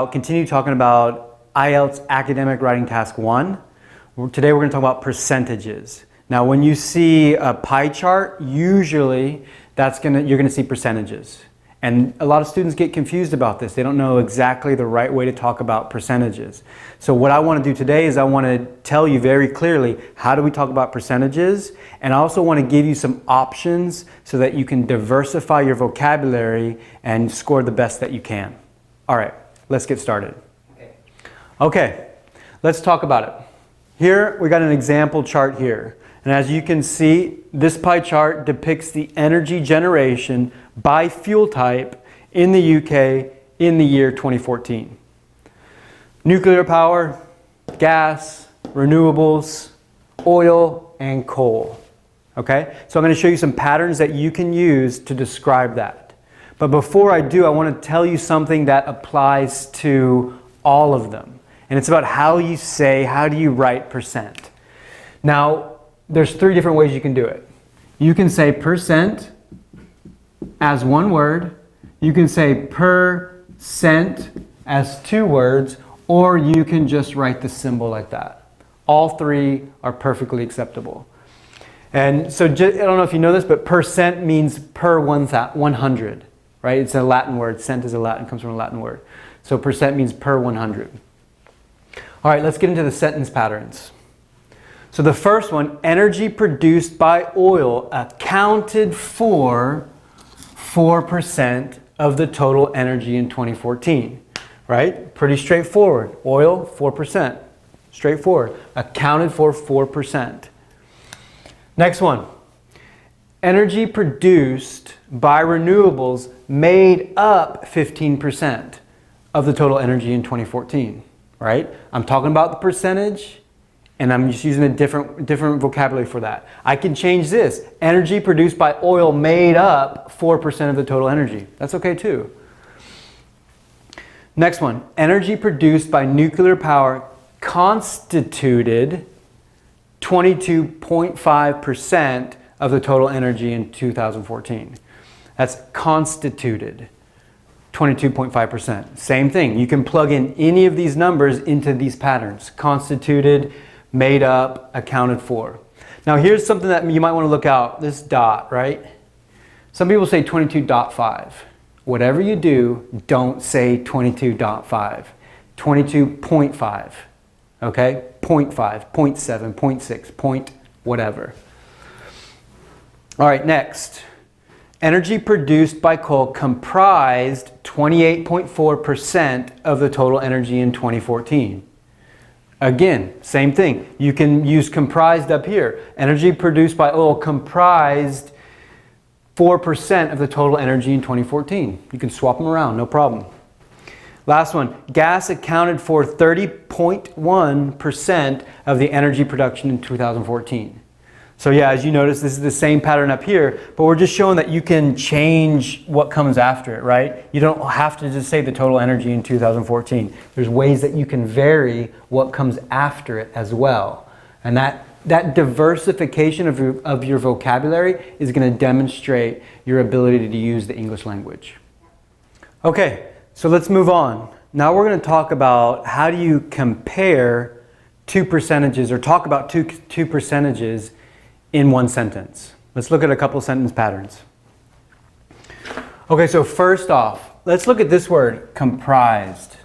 I'll continue talking about IELTS Academic Writing Task 1. Today we're going to talk about percentages. Now when you see a pie chart, usually you're going to see percentages. And a lot of students get confused about this. They don't know exactly the right way to talk about percentages. So what I want to do today is I want to tell you very clearly how do we talk about percentages, and I also want to give you some options so that you can diversify your vocabulary and score the best that you can. All right, let's get started. Okay, let's talk about it. Here we got an example chart here. And as you can see, this pie chart depicts the energy generation by fuel type in the UK in the year 2014. Nuclear power, gas, renewables, oil, and coal. Okay? So I'm going to show you some patterns that you can use to describe that. But before I do, I want to tell you something that applies to all of them. And it's about how you say, how do you write percent. Now, there's three different ways you can do it. You can say percent as one word, you can say percent as two words, or you can just write the symbol like that. All three are perfectly acceptable. And so I don't know if you know this, but percent means per 100, right? It's a Latin word. Cent is a Latin, comes from a Latin word. So percent means per 100. All right, let's get into the sentence patterns. So the first one, energy produced by oil accounted for 4% of the total energy in 2014, right? Pretty straightforward. Oil, 4%. Straightforward. Accounted for 4%. Next one, energy produced by renewables made up 15% of the total energy in 2014, right? I'm talking about the percentage, and I'm just using a different vocabulary for that. I can change this. Energy produced by oil made up 4% of the total energy. That's okay too. Next one. Energy produced by nuclear power constituted 22.5% of the total energy in 2014. That's constituted 22.5%. Same thing. You can plug in any of these numbers into these patterns. Constituted, made up, accounted for. Now here's something that you might want to look out, this dot, right? Some people say 22.5. Whatever you do, don't say 22.5. 22.5, okay? 0.5, 0.7, 0.6, point whatever. All right, next. Energy produced by coal comprised 28.4% of the total energy in 2014. Again, same thing. You can use comprised up here. Energy produced by oil comprised 4% of the total energy in 2014. You can swap them around, no problem. Last one, gas accounted for 30.1% of the energy production in 2014. So yeah, as you notice, this is the same pattern up here, but we're just showing that you can change what comes after it, right? You don't have to just say the total energy in 2014. There's ways that you can vary what comes after it as well. And that diversification of your vocabulary is going to demonstrate your ability to use the English language. Okay, so let's move on. Now we're going to talk about how do you compare two percentages, or talk about two percentages in one sentence. Let's look at a couple sentence patterns. Okay, so first off, let's look at this word, comprised.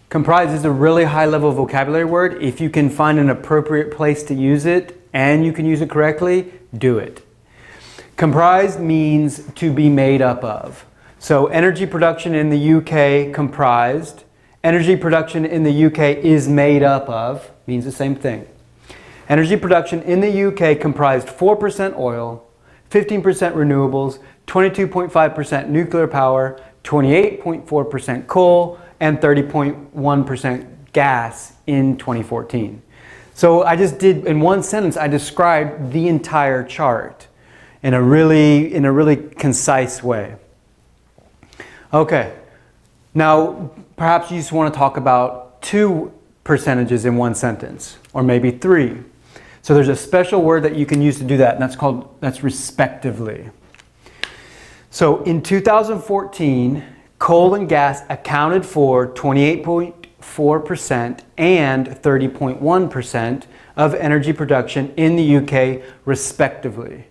Comprised is a really high level vocabulary word. If you can find an appropriate place to use it and you can use it correctly, do it. Comprised means to be made up of. So energy production in the UK comprised. Energy production in the UK is made up of, means the same thing. Energy production in the UK comprised 4% oil, 15% renewables, 22.5% nuclear power, 28.4% coal, and 30.1% gas in 2014. So I just did, in one sentence, I described the entire chart in a really concise way. Okay, now perhaps you just want to talk about two percentages in one sentence, or maybe three. So there's a special word that you can use to do that, and that's respectively. So in 2014, coal and gas accounted for 28.4% and 30.1% of energy production in the UK, respectively.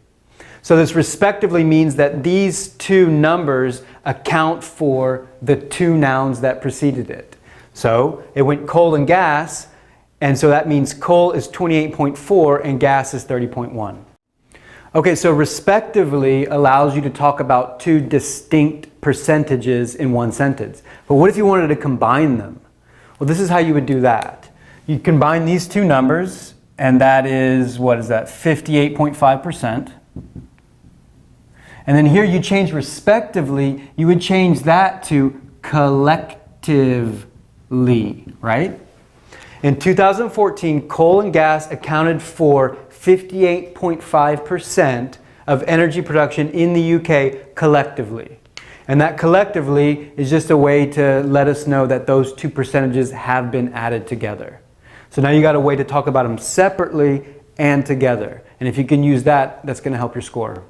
So this respectively means that these two numbers account for the two nouns that preceded it. So it went coal and gas, and so that means coal is 28.4 and gas is 30.1. Okay, so respectively allows you to talk about two distinct percentages in one sentence. But what if you wanted to combine them? Well, this is how you would do that. You combine these two numbers, and that is, what is that, 58.5%. And then here you change respectively, you would change that to collectively, right? In 2014, coal and gas accounted for 58.5% of energy production in the UK collectively. And that collectively is just a way to let us know that those two percentages have been added together. So now you got a way to talk about them separately and together. And if you can use that, that's going to help your score.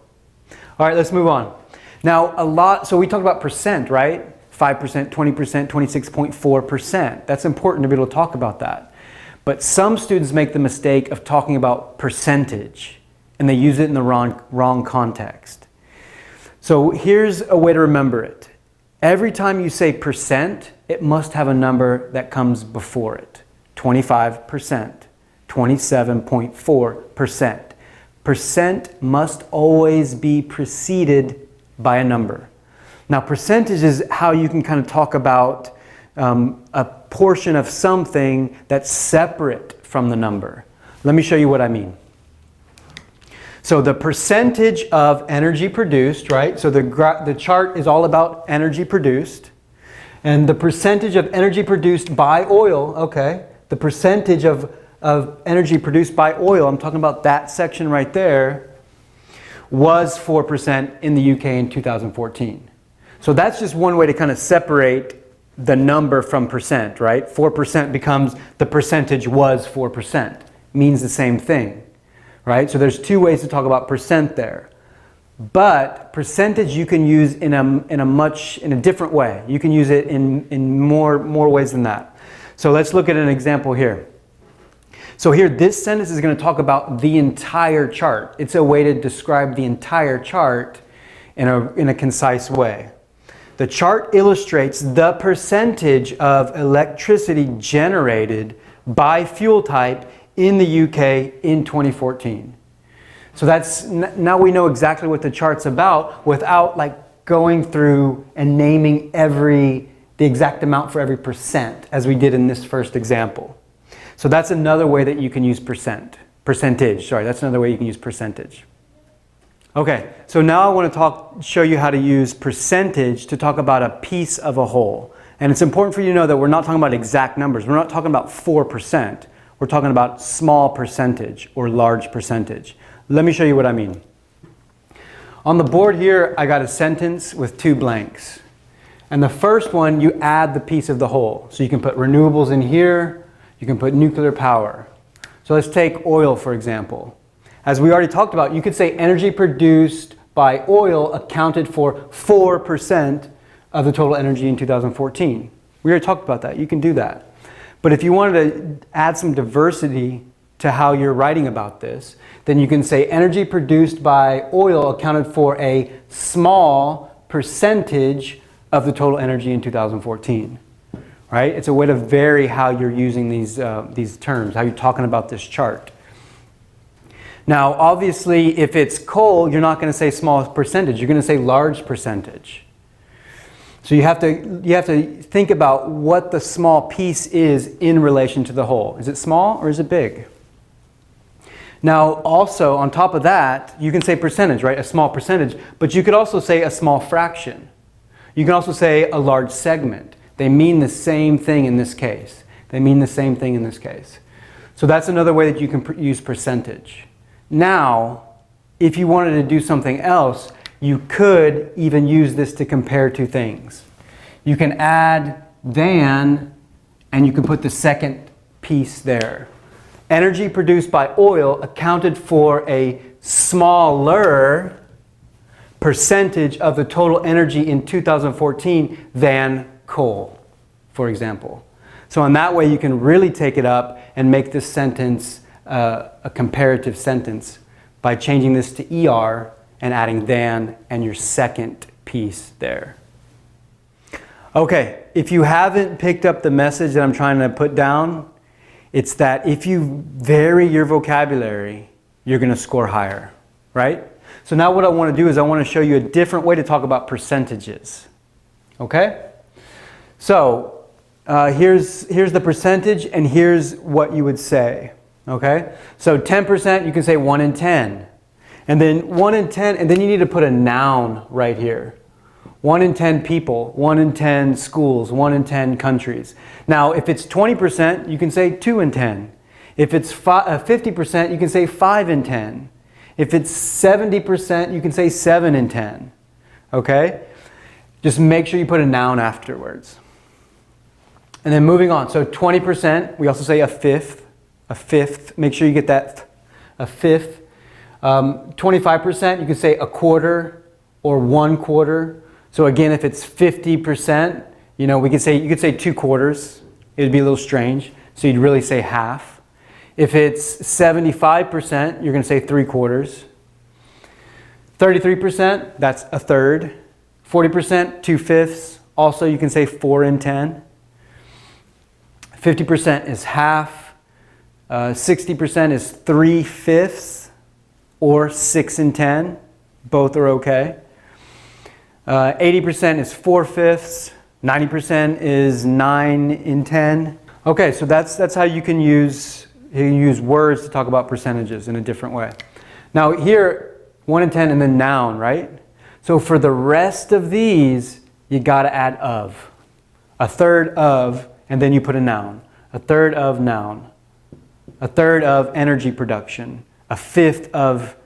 All right, let's move on. Now, so we talked about percent, right? 5%, 20%, 26.4%. That's important to be able to talk about that. But some students make the mistake of talking about percentage, and they use it in the wrong context. So here's a way to remember it. Every time you say percent, it must have a number that comes before it. 25%, 27.4%. Percent must always be preceded by a number. Now, percentage is how you can kind of talk about a portion of something that's separate from the number. Let me show you what I mean. So the percentage of energy produced, right? So the chart is all about energy produced. And the percentage of energy produced by oil, okay, the percentage of energy produced by oil, I'm talking about that section right there, was 4% in the UK in 2014. So that's just one way to kind of separate the number from percent, right? 4% becomes the percentage was 4%. Means the same thing, right? So there's two ways to talk about percent there. But percentage you can use in a different way. You can use it in more ways than that. So let's look at an example here. So here, this sentence is going to talk about the entire chart. It's a way to describe the entire chart in a concise way. The chart illustrates the percentage of electricity generated by fuel type in the UK in 2014. So now we know exactly what the chart's about without like going through and naming the exact amount for every percent as we did in this first example. So that's another way that you can use percentage. Sorry, that's another way you can use percentage. Okay, so now I want to show you how to use percentage to talk about a piece of a whole. And it's important for you to know that we're not talking about exact numbers. We're not talking about 4%. We're talking about small percentage or large percentage. Let me show you what I mean. On the board here, I got a sentence with two blanks. And the first one, you add the piece of the whole. So you can put renewables in here. You can put nuclear power. So let's take oil, for example. As we already talked about, you could say energy produced by oil accounted for 4% of the total energy in 2014. We already talked about that. You can do that. But if you wanted to add some diversity to how you're writing about this, then you can say energy produced by oil accounted for a small percentage of the total energy in 2014. Right? It's a way to vary how you're using these terms, how you're talking about this chart. Now, obviously, if it's coal, you're not going to say small percentage. You're going to say large percentage. So you have to think about what the small piece is in relation to the whole. Is it small or is it big? Now, also, on top of that, you can say percentage, right? A small percentage. But you could also say a small fraction. You can also say a large segment. They mean the same thing in this case. They mean the same thing in this case. So that's another way that you can use percentage. Now, if you wanted to do something else, you could even use this to compare two things. You can add than, and you can put the second piece there. Energy produced by oil accounted for a smaller percentage of the total energy in 2014 than coal, for example. So in that way you can really take it up and make this sentence a comparative sentence by changing this to ER and adding than and your second piece there. Okay, if you haven't picked up the message that I'm trying to put down, it's that if you vary your vocabulary, you're going to score higher, right? So now what I want to do is I want to show you a different way to talk about percentages. Okay? So here's the percentage and here's what you would say. Okay? So 10%, you can say 1 in 10. And then 1 in 10, and then you need to put a noun right here. 1 in 10 people, 1 in 10 schools, 1 in 10 countries. Now, if it's 20%, you can say 2 in 10. If it's 50%, you can say 5 in 10. If it's 70%, you can say 7 in 10. Okay? Just make sure you put a noun afterwards. And then moving on. So 20%, we also say a fifth. A fifth. Make sure you get that. A fifth. 25%, you can say a quarter or 1/4. So again, if it's 50%, you know, you could say 2 quarters. It would be a little strange. So you'd really say half. If it's 75%, you're going to say 3/4. 33%, that's a third. 40%, 2/5. Also, you can say 4 in 10. 50% is half. 60% is 3/5 or 6 in 10. Both are okay. 80% is 4/5. 90% is 9 in 10. Okay, so that's how you can use words to talk about percentages in a different way. Now here, 1 in 10 and then noun, right? So for the rest of these, you got to add of. A third of, and then you put a noun. A third of noun. A third of energy production. A fifth of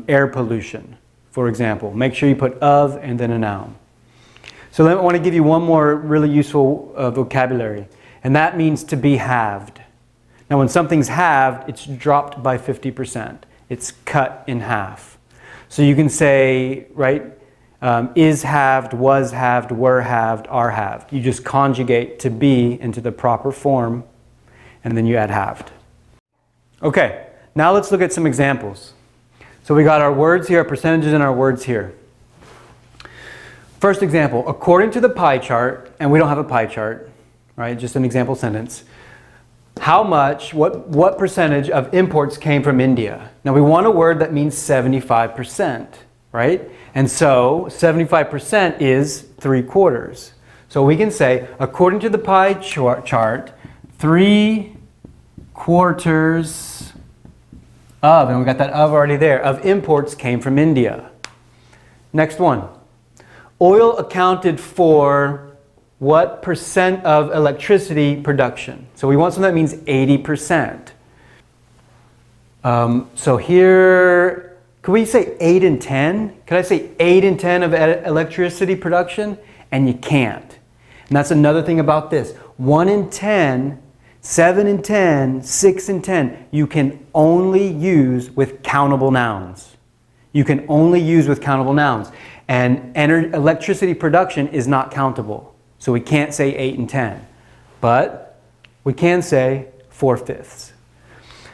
air pollution, for example. Make sure you put of and then a noun. So I want to give you one more really useful vocabulary, and that means to be halved. Now when something's halved, it's dropped by 50%. It's cut in half. So you can say, right, is halved, was halved, were halved, are halved. You just conjugate to be into the proper form, and then you add halved. Okay, now let's look at some examples. So we got our words here, our percentages, and our words here. First example, according to the pie chart, and we don't have a pie chart, right? Just an example sentence. How much, what percentage of imports came from India? Now we want a word that means 75%, right? And so 75% is 3/4. So we can say, according to the pie chart, 3/4 of, and we got that of already there, of imports came from India. Next one. Oil accounted for what percent of electricity production? So we want something that means 80%. So here, could we say 8 in 10? Could I say 8 in 10 of electricity production? And you can't. And that's another thing about this. 1 in 10, 7 in 10, 6 in 10, you can only use with countable nouns. You can only use with countable nouns. And electricity production is not countable. So we can't say 8 and 10. But we can say 4/5.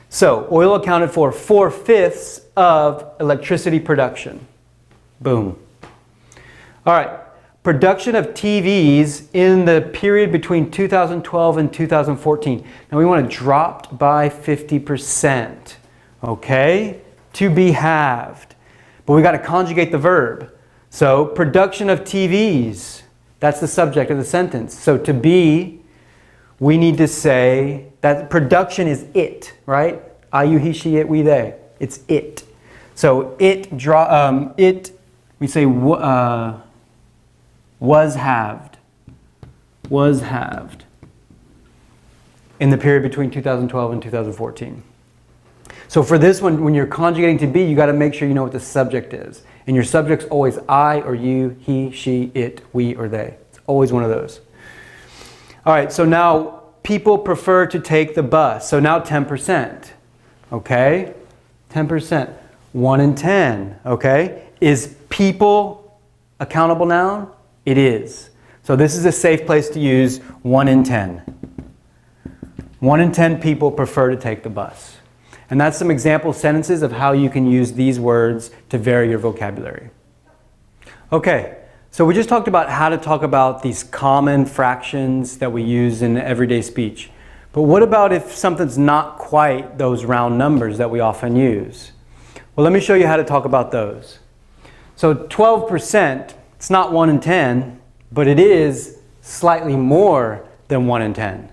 So oil accounted for 4/5 of electricity production. Boom. All right. Production of TVs in the period between 2012 and 2014. Now we want to drop by 50%. Okay? To be halved. But we got to conjugate the verb. So production of TVs. That's the subject of the sentence. So to be, we need to say that production is it, right? I, you, he, she, it, we, they. It's it. So we say was halved. Was halved. In the period between 2012 and 2014. So for this one, when you're conjugating to be, you got to make sure you know what the subject is. And your subject's always I or you, he, she, it, we, or they. It's always one of those. All right, so now people prefer to take the bus. So now 10%. Okay? 10%. 1 in 10. Okay? Is people a countable noun? It is. So this is a safe place to use 1 in 10. 1 in 10 people prefer to take the bus. And that's some example sentences of how you can use these words to vary your vocabulary. Okay, so we just talked about how to talk about these common fractions that we use in everyday speech. But what about if something's not quite those round numbers that we often use? Well, let me show you how to talk about those. So 12%, it's not 1 in 10, but it is slightly more than 1 in 10,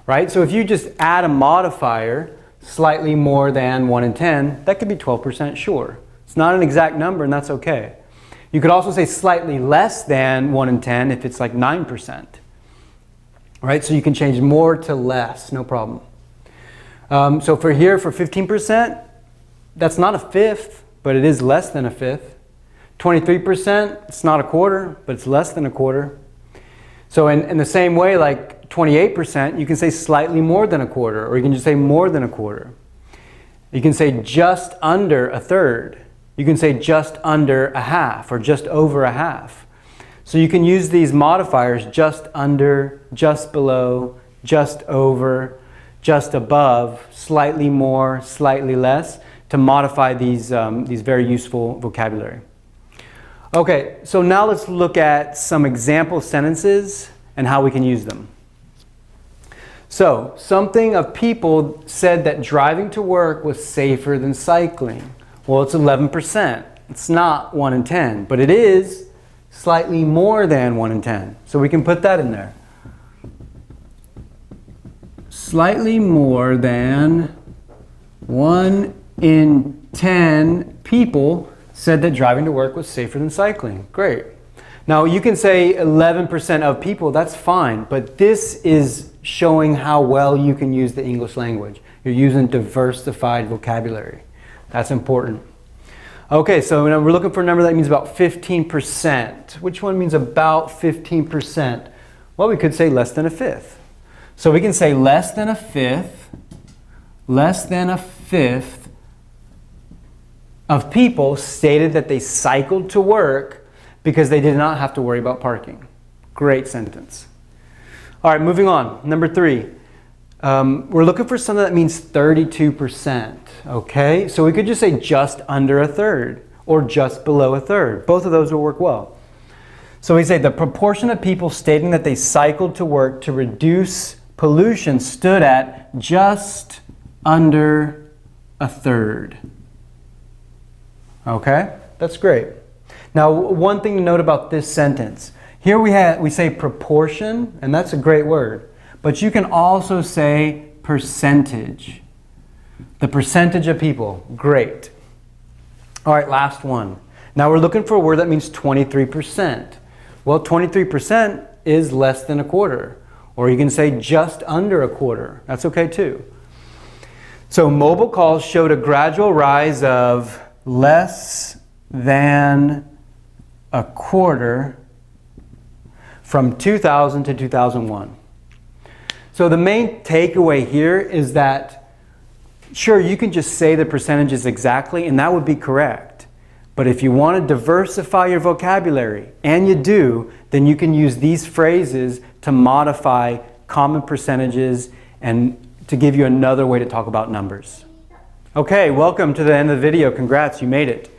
right? So if you just add a modifier, slightly more than 1 in 10, that could be 12% sure. It's not an exact number, and that's okay. You could also say slightly less than 1 in 10 if it's like 9%. Right? So you can change more to less, no problem. So for here, for 15%, that's not a fifth, but it is less than a fifth. 23%, it's not a quarter, but it's less than a quarter. So in the same way, like 28%, you can say slightly more than a quarter, or you can just say more than a quarter. You can say just under a third. You can say just under a half, or just over a half. So you can use these modifiers, just under, just below, just over, just above, slightly more, slightly less, to modify these very useful vocabulary. Okay, so now let's look at some example sentences and how we can use them. So, something of people said that driving to work was safer than cycling. Well, it's 11%. It's not 1 in 10, but it is slightly more than 1 in 10. So we can put that in there. Slightly more than 1 in 10 people said that driving to work was safer than cycling. Great. Now you can say 11% of people, that's fine, but this is showing how well you can use the English language. You're using diversified vocabulary. That's important. Okay, so now we're looking for a number that means about 15%. Which one means about 15%? Well, we could say less than a fifth. So we can say less than a fifth of people stated that they cycled to work because they did not have to worry about parking. Great sentence. All right, moving on. Number 3. We're looking for something that means 32%. Okay, so we could just say just under a third or just below a third. Both of those will work well. So we say the proportion of people stating that they cycled to work to reduce pollution stood at just under a third. Okay, that's great. Now, one thing to note about this sentence. Here we say proportion, and that's a great word. But you can also say percentage. The percentage of people. Great. All right, last one. Now we're looking for a word that means 23%. Well, 23% is less than a quarter. Or you can say just under a quarter. That's okay too. So mobile calls showed a gradual rise of less than a quarter from 2000 to 2001. So the main takeaway here is that, sure, you can just say the percentages exactly, and that would be correct. But if you want to diversify your vocabulary, and you do, then you can use these phrases to modify common percentages and to give you another way to talk about numbers. Okay, welcome to the end of the video. Congrats, you made it.